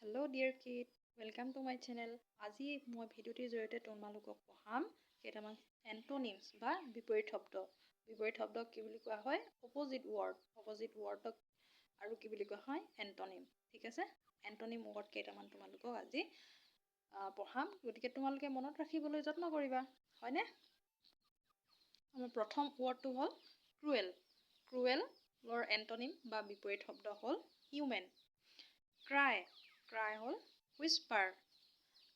Hello dear kid, welcome to my channel. আজি মই ভিডিওটিৰ জৰিয়তে তোমালোকক পঢ়াম কেইটামান এন্টোনিমছ বা বিপৰীত শব্দ। বিপৰীত শব্দক কি বুলি কোৱা হয়? Opposite word. অপোজিট ৱৰ্ডক আৰু কি বুলি কোৱা হয়? এন্টোনিম। ঠিক আছে? এন্টোনিম ৱৰ্ড কেইটামান তোমালোকক আজি পঢ়াম। গতিকে তোমালোকে মনত ৰাখিবলৈ যত্ন কৰিবা। হয়নে? আমাৰ প্ৰথম ৱৰ্ডটো হ'ল ক্ৰুৱেল। ক্ৰুৱেলৰ এন্টোনিম বা বিপৰীত শব্দ হ'ল হিউমেন। ক্ৰাই ক্ৰাই হ'ল হুইস্পাৰ।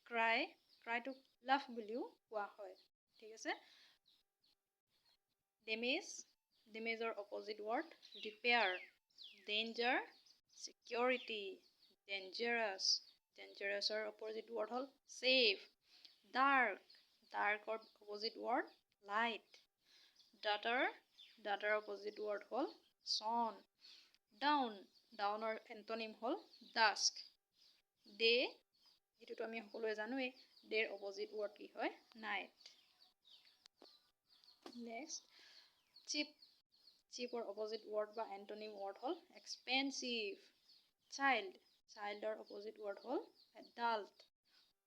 ক্ৰাইটোক লাফ বুলিও কোৱা হয়। ঠিক আছে? ডেমেজৰ opposite word repair. Danger security. ডেঞ্জাৰাছৰ অপজিট ৱৰ্ড হ'ল ছেফ। ডাৰ্কৰ অপজিট ৱৰ্ড লাইট। ডাটাৰ অপজিট ৱৰ্ড হ'ল ছন। ডাউনৰ এন্টোনিম হ'ল ডাস্ক। ডে এইটোতো আমি সকলোৱে জানোৱেই। ডেৰ অপজিট ৱৰ্ড কি হয়? নাইট। নেক্সট চিপৰ অপজিট ৱৰ্ড বা এন্টোনিম ৱৰ্ড হ'ল এক্সপেনচিভ। চাইল্ডৰ অপজিট ৱৰ্ড হ'ল এডাল্ট।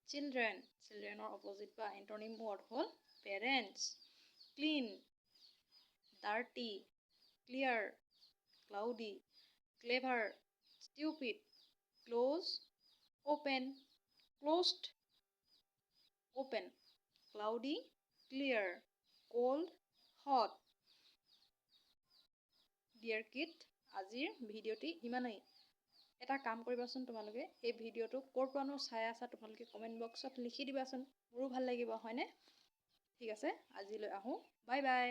চিলড্ৰেনৰ অপজিট বা এন্টোনিম ৱৰ্ড হ'ল parents. Clean dirty. Clear cloudy. Clever stupid. Closed open, cloudy, clear, cold, hot. Dear kid, আজিৰ ভিডিঅ'টি ইমানেই। এটা কাম কৰিবাচোন তোমালোকে, এই ভিডিঅ'টো ক'ৰ পৰানো চাই আছা তোমালোকে কমেণ্ট বক্সত লিখি দিবাচোন। মোৰো ভাল লাগিব, হয়নে? ঠিক আছে, আজিলৈ আহোঁ। Bye bye.